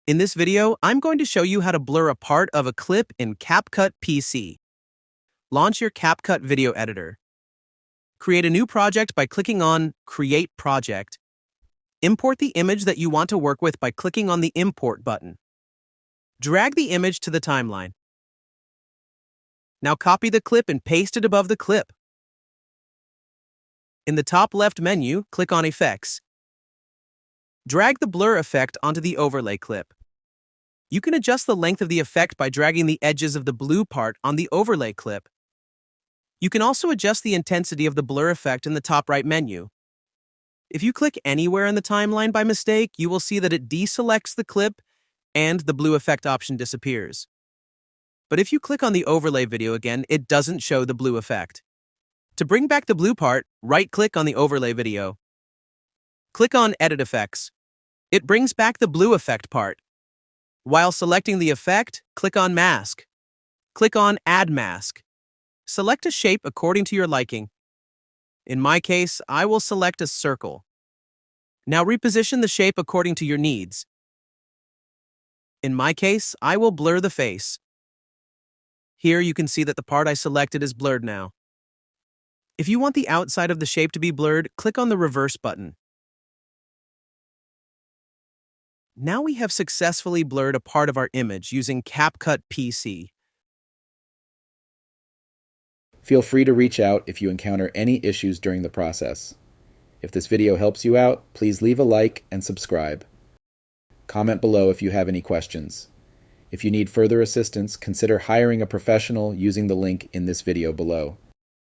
In this video, I'm going to show you how to blur a part of a clip in CapCut PC. Launch your CapCut video editor. Create a new project by clicking on Create Project. Import the image that you want to work with by clicking on the Import button. Drag the image to the timeline. Now copy the clip and paste it above the clip. In the top left menu, click on Effects. Drag the blur effect onto the overlay clip. You can adjust the length of the effect by dragging the edges of the blue part on the overlay clip. You can also adjust the intensity of the blur effect in the top right menu. If you click anywhere in the timeline by mistake, you will see that it deselects the clip and the blue effect option disappears. But if you click on the overlay video again, it doesn't show the blue effect. To bring back the blue part, right-click on the overlay video. Click on Edit Effects. It brings back the blue effect part. While selecting the effect, click on Mask. Click on Add Mask. Select a shape according to your liking. In my case, I will select a circle. Now reposition the shape according to your needs. In my case, I will blur the face. Here you can see that the part I selected is blurred now. If you want the outside of the shape to be blurred, click on the reverse button. Now we have successfully blurred a part of our image using CapCut PC. Feel free to reach out if you encounter any issues during the process. If this video helps you out, please leave a like and subscribe. Comment below if you have any questions. If you need further assistance, consider hiring a professional using the link in this video below.